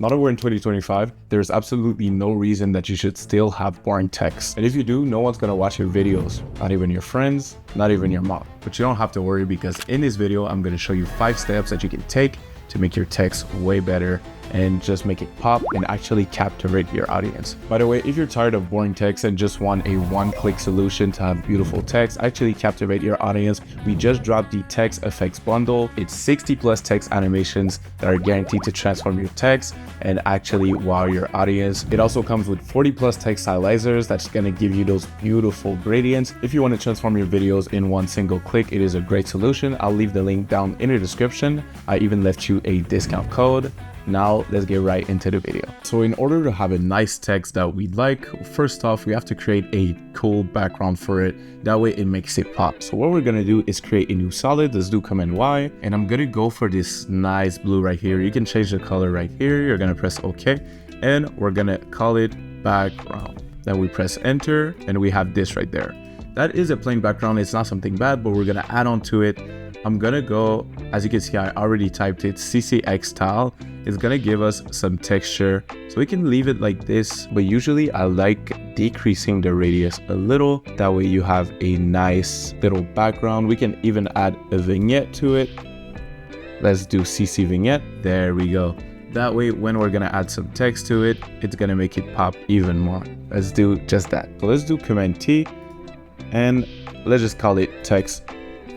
Now that we're in 2025, there's absolutely no reason that you should still have boring text. And if you do, no one's gonna watch your videos, not even your friends, not even your mom. But you don't have to worry, because in this video, I'm gonna show you 5 steps that you can take to make your text way better and just make it pop and actually captivate your audience. By the way, if you're tired of boring text and just want a one-click solution to have beautiful text actually captivate your audience, we just dropped the text effects bundle. It's 60 plus text animations that are guaranteed to transform your text and actually wow your audience. It also comes with 40 plus text stylizers that's gonna give you those beautiful gradients. If you want to transform your videos in one single click, it is a great solution. I'll leave the link down in the description. I even left you a discount code. Now let's get right into the video. So in order to have a nice text that we like, first off, we have to create a cool background for it. That way it makes it pop. So what we're gonna do is create a new solid. Let's do Command Y, and I'm gonna go for this nice blue right here. You can change the color right here. You're gonna press OK, and we're gonna call it background. Then we press enter, and we have this right there. That is a plain background. It's not something bad, but we're gonna add on to it. I'm gonna go, as you can see, I already typed it, CCX style. It's gonna give us some texture, so we can leave it like this, but usually I like decreasing the radius a little. That way you have a nice little background. We can even add a vignette to it. Let's do CC vignette. There we go. That way, when we're gonna add some text to it, it's gonna make it pop even more. Let's do just that. So let's do Command T, and let's just call it text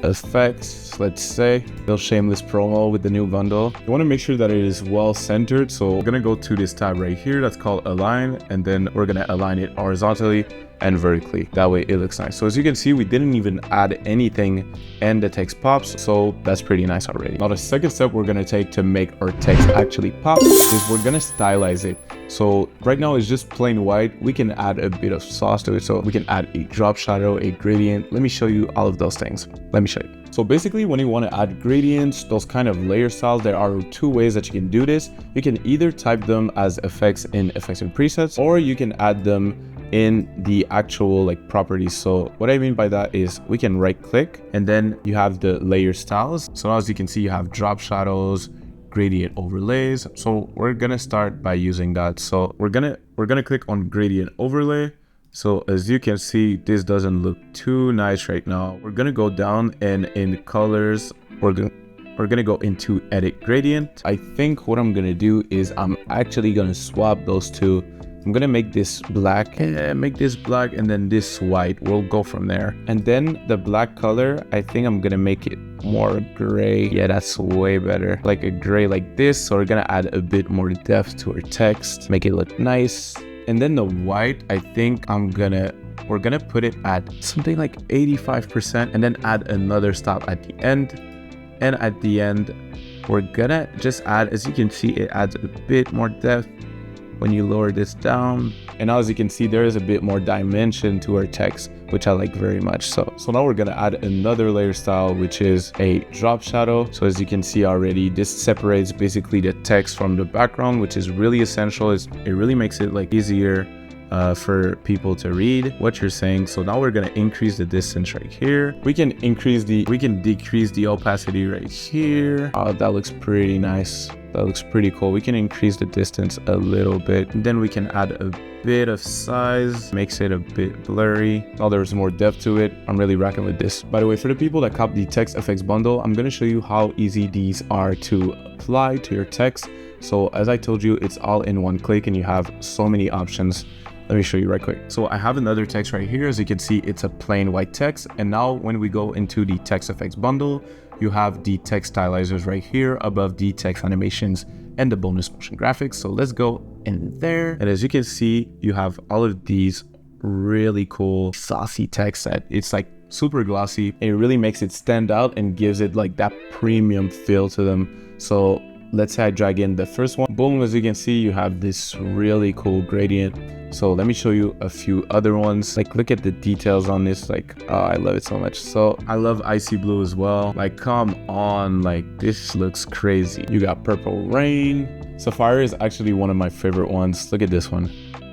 effects. Let's say little shameless promo with the new bundle. You want to make sure that it is well centered, so we're gonna go to this tab right here that's called align, and then we're gonna align it horizontally and vertically. That way it looks nice. So as you can see, we didn't even add anything and the text pops, so that's pretty nice already. Now the second step we're gonna take to make our text actually pop is we're gonna stylize it. So right now it's just plain white. We can add a bit of sauce to it, so we can add a drop shadow, a gradient. Let me show you all of those things. Let me show you. So basically, when you want to add gradients, those kind of layer styles, there are 2 ways that you can do this. You can either type them as effects in effects and presets, or you can add them in the actual like properties. So what I mean by that is we can right click, and then you have the layer styles. So as you can see, you have drop shadows, gradient overlays. So we're gonna start by using that. So we're gonna click on gradient overlay. So as you can see, this doesn't look too nice right now. We're gonna go down, and in colors, we're gonna go into edit gradient. I think what I'm gonna do is I'm actually gonna swap those two. I'm gonna make this black, and then this white. We'll go from there. And then the black color, I think I'm gonna make it more gray. Yeah, that's way better. Like a gray like this. So we're gonna add a bit more depth to our text, make it look nice. And then the white, I think we're gonna put it at something like 85%, and then add another stop at the end. And at the end, we're gonna just add, as you can see, it adds a bit more depth when you lower this down. And now as you can see, there is a bit more dimension to our text, which I like very much. So now we're gonna add another layer style, which is a drop shadow. So as you can see already, this separates basically the text from the background, which is really essential. It really makes it like easier for people to read what you're saying. So now we're gonna increase the distance right here. We can decrease the opacity right here. Oh, that looks pretty nice. That looks pretty cool. We can increase the distance a little bit. And then we can add a bit of size, makes it a bit blurry. Now there's more depth to it. I'm really rocking with this. By the way, for the people that cop the text effects bundle, I'm gonna show you how easy these are to apply to your text. So as I told you, it's all in one click, and you have so many options. Let me show you right quick. So I have another text right here. As you can see, it's a plain white text. And now when we go into the text effects bundle, you have the text stylizers right here above the text animations and the bonus motion graphics. So let's go in there. And as you can see, you have all of these really cool saucy text that it's like super glossy. And it really makes it stand out and gives it like that premium feel to them. So let's say I drag in the first one. Boom, as you can see, you have this really cool gradient. So let me show you a few other ones. Like, look at the details on this. Like, oh, I love it so much. So I love icy blue as well. Like, come on, like this looks crazy. You got purple rain. Sapphire is actually one of my favorite ones. Look at this one.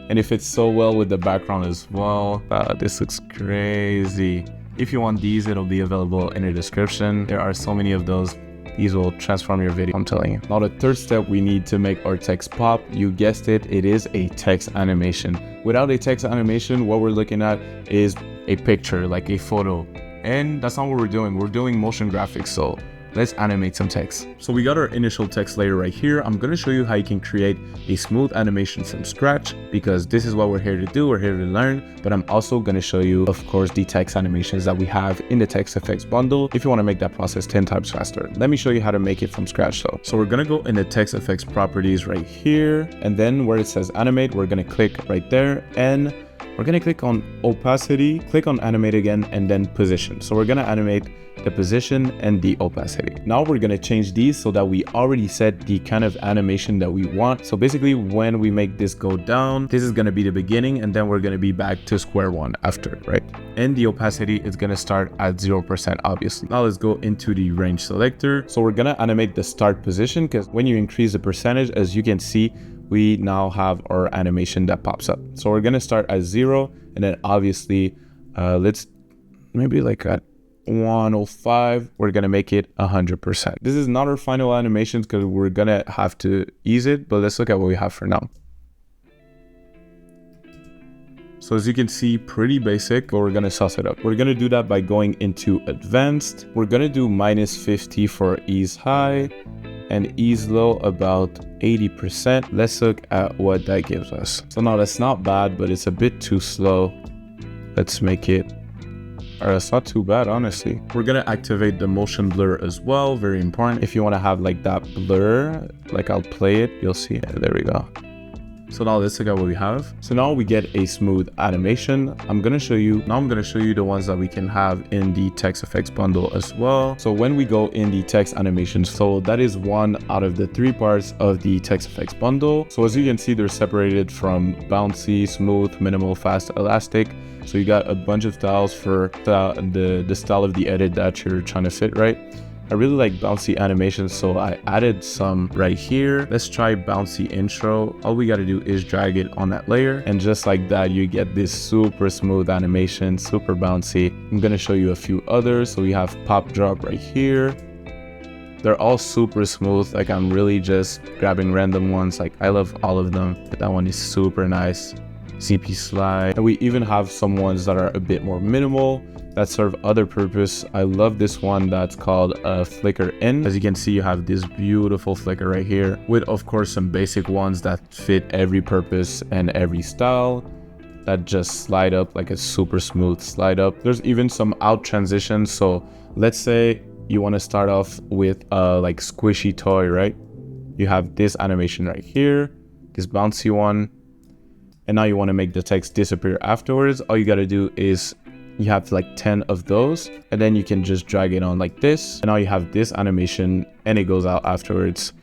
And it fits so well with the background as well. This looks crazy. If you want these, it'll be available in the description. There are so many of those. these will transform your video, I'm telling you. Now the third step we need to make our text pop, you guessed it, it is a text animation. Without a text animation, what we're looking at is a picture, like a photo. And that's not what we're doing. We're doing motion graphics, so let's animate some text. So we got our initial text layer right here. I'm going to show you how you can create a smooth animation from scratch, because this is what we're here to do. We're here to learn, but I'm also going to show you, of course, the text animations that we have in the text effects bundle if you want to make that process 10 times faster. Let me show you how to make it from scratch though. So we're going to go in the text effects properties right here, and then where it says animate, we're going to click right there, and we're going to click on opacity, click on animate again, and then position. So we're going to animate the position and the opacity. Now we're going to change these so that we already set the kind of animation that we want. So basically when we make this go down, this is going to be the beginning, and then we're going to be back to square one after, right? And the opacity is going to start at 0%, obviously. Now let's go into the range selector. So we're going to animate the start position, because when you increase the percentage, as you can see, we now have our animation that pops up. So we're going to start at 0, and then obviously let's maybe like at 105, we're gonna make it 100%. This is not our final animations because we're gonna have to ease it, but let's look at what we have for now. So as you can see, pretty basic, but we're gonna sauce it up. We're gonna do that by going into advanced. We're gonna do -50 for ease high and ease low about 80%. Let's look at what that gives us. So now that's not bad, but it's a bit too slow. Let's make it, it's not too bad, honestly. We're gonna activate the motion blur as well, very important. If you wanna have like that blur, like I'll play it, you'll see it. There we go. So now let's look at what we have. So now we get a smooth animation. I'm gonna show you the ones that we can have in the text effects bundle as well. So when we go in the text animations flow, that is one out of the 3 parts of the text effects bundle. So as you can see, they're separated from bouncy, smooth, minimal, fast, elastic. So you got a bunch of styles for the style of the edit that you're trying to fit, right? I really like bouncy animations, so I added some right here. Let's try bouncy intro. All we got to do is drag it on that layer, and just like that, you get this super smooth animation, super bouncy. I'm going to show you a few others. So we have pop drop right here. They're all super smooth. Like I'm really just grabbing random ones. Like I love all of them, but that one is super nice. CP slide. And we even have some ones that are a bit more minimal that serve other purpose. I love this one that's called flicker in. As you can see, you have this beautiful flicker right here with, of course, some basic ones that fit every purpose and every style that just slide up like a super smooth slide up. There's even some out transitions. So let's say you want to start off with a like squishy toy, right? You have this animation right here, this bouncy one, and now you want to make the text disappear afterwards. All you got to do is you have like 10 of those, and then you can just drag it on like this, and now you have this animation and it goes out afterwards.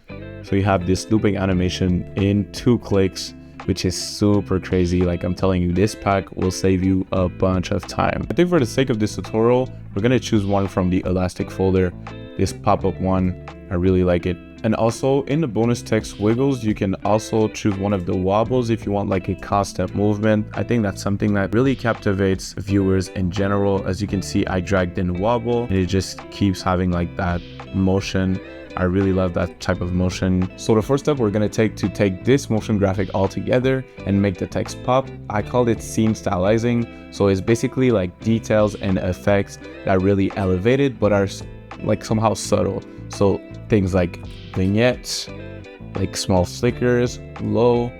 So you have this looping animation in 2 clicks, which is super crazy. Like I'm telling you, this pack will save you a bunch of time. I think for the sake of this tutorial, we're gonna choose one from the elastic folder, this pop-up one. I really like it. And also in the bonus text wiggles, you can also choose one of the wobbles if you want like a constant movement. I think that's something that really captivates viewers in general. As you can see, I dragged in wobble and it just keeps having like that motion. I really love that type of motion. So the first step we're going to take this motion graphic all together and make the text pop, I called it scene stylizing. So it's basically like details and effects that really elevated but are like somehow subtle. So things like vignettes, like small flickers, low.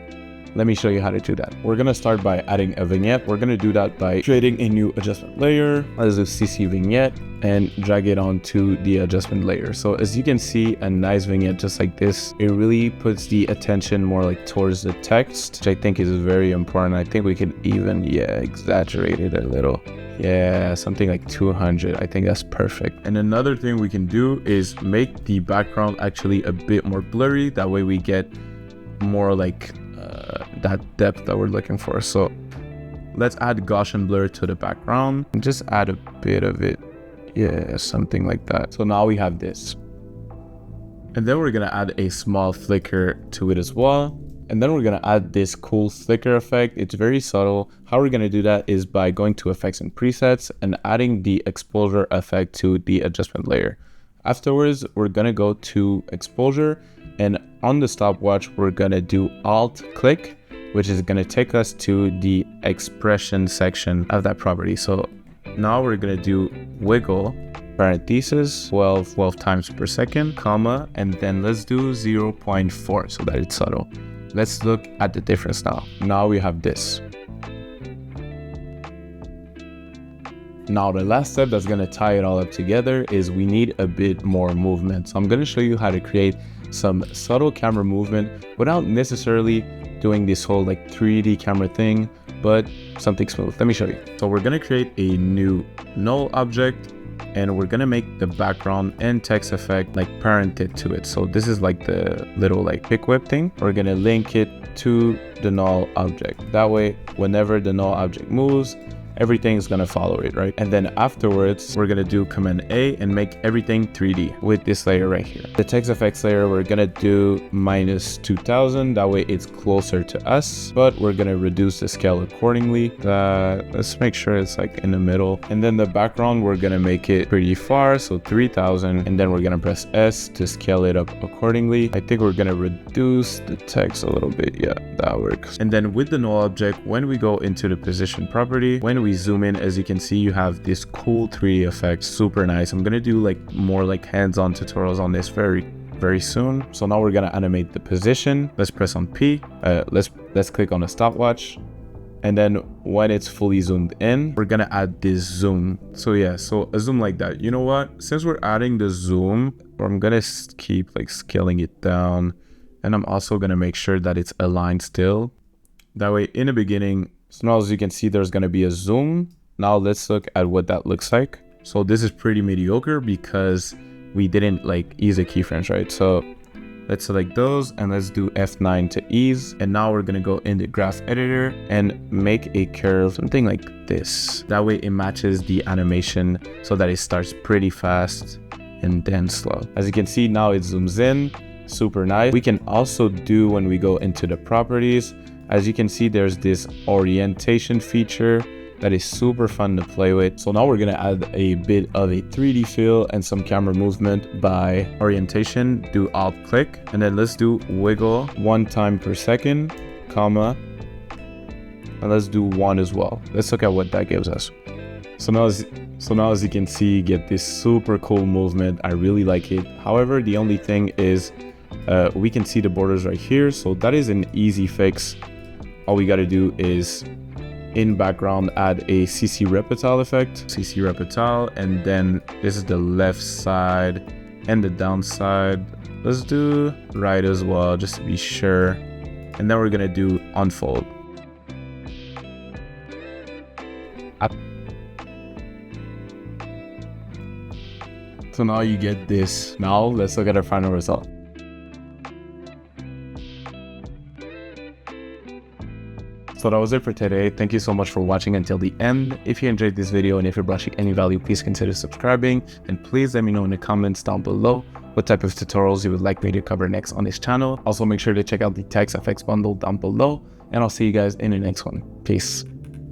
Let me show you how to do that. We're gonna start by adding a vignette. We're gonna do that by creating a new adjustment layer. Let's do CC vignette and drag it onto the adjustment layer. So as you can see, a nice vignette just like this, it really puts the attention more like towards the text, which I think is very important. I think we could even, exaggerate it a little. Yeah, something like 200. I think that's perfect. And another thing we can do is make the background actually a bit more blurry. That way we get more like that depth that we're looking for. So let's add Gaussian blur to the background and just add a bit of it. Yeah, something like that. So now we have this. And then we're gonna add a small flicker to it as well. And then we're gonna add this cool flicker effect. It's very subtle. How we're gonna do that is by going to effects and presets and adding the exposure effect to the adjustment layer. Afterwards, we're gonna go to exposure, and on the stopwatch, we're gonna do Alt click, which is gonna take us to the expression section of that property. So now we're gonna do wiggle, parentheses, 12 times per second, comma, and then let's do 0.4 so that it's subtle. Let's look at the difference now. Now we have this. Now the last step that's gonna tie it all up together is we need a bit more movement. So I'm gonna show you how to create some subtle camera movement without necessarily doing this whole like 3D camera thing, but something smooth. Let me show you. So we're gonna create a new null object, and we're gonna make the background and text effect like parented to it. So this is like the little like pick whip thing. We're gonna link it to the null object. That way, whenever the null object moves, everything is gonna follow it, right? And then afterwards, we're gonna do Command A and make everything 3D with this layer right here. The text effects layer, we're gonna do -2000. That way it's closer to us, but we're gonna reduce the scale accordingly. Let's make sure it's like in the middle. And then the background, we're gonna make it pretty far, so 3000. And then we're gonna press S to scale it up accordingly. I think we're gonna reduce the text a little bit. Yeah, that works. And then with the null object, when we go into the position property, when we zoom in, as you can see, you have this cool 3D effect, super nice. I'm gonna do like more like hands-on tutorials on this very soon. So now we're gonna animate the position. Let's press on P. Let's click on the stopwatch, and then when it's fully zoomed in, we're gonna add this zoom. So yeah, so a zoom like that. You know what? Since we're adding the zoom, I'm gonna keep like scaling it down, and I'm also gonna make sure that it's aligned still. That way, in the beginning. So now as you can see, there's going to be a zoom. Now let's look at what that looks like. So this is pretty mediocre because we didn't like ease the keyframes, right? So let's select those and let's do F9 to ease. And now we're going to go in the graph editor and make a curve, something like this. That way it matches the animation so that it starts pretty fast and then slow. As you can see, now it zooms in, super nice. We can also do when we go into the properties. As you can see, there's this orientation feature that is super fun to play with. So now we're gonna add a bit of a 3D feel and some camera movement by orientation. Do Alt click, and then let's do wiggle 1 time per second, comma, and let's do 1 as well. Let's look at what that gives us. So now as you can see, you get this super cool movement. I really like it. However, the only thing is we can see the borders right here. So that is an easy fix. All we got to do is in background add a CC Reptile effect, CC Reptile, and then this is the left side and the down side. Let's do right as well, just to be sure. And then we're gonna do unfold. So now you get this. Now let's look at our final result. So that was it for today. Thank you so much for watching until the end. If you enjoyed this video and if you're brought you any value, please consider subscribing, and please let me know in the comments down below what type of tutorials you would like me to cover next on this channel. Also make sure to check out the text effects bundle down below, and I'll see you guys in the next one. Peace.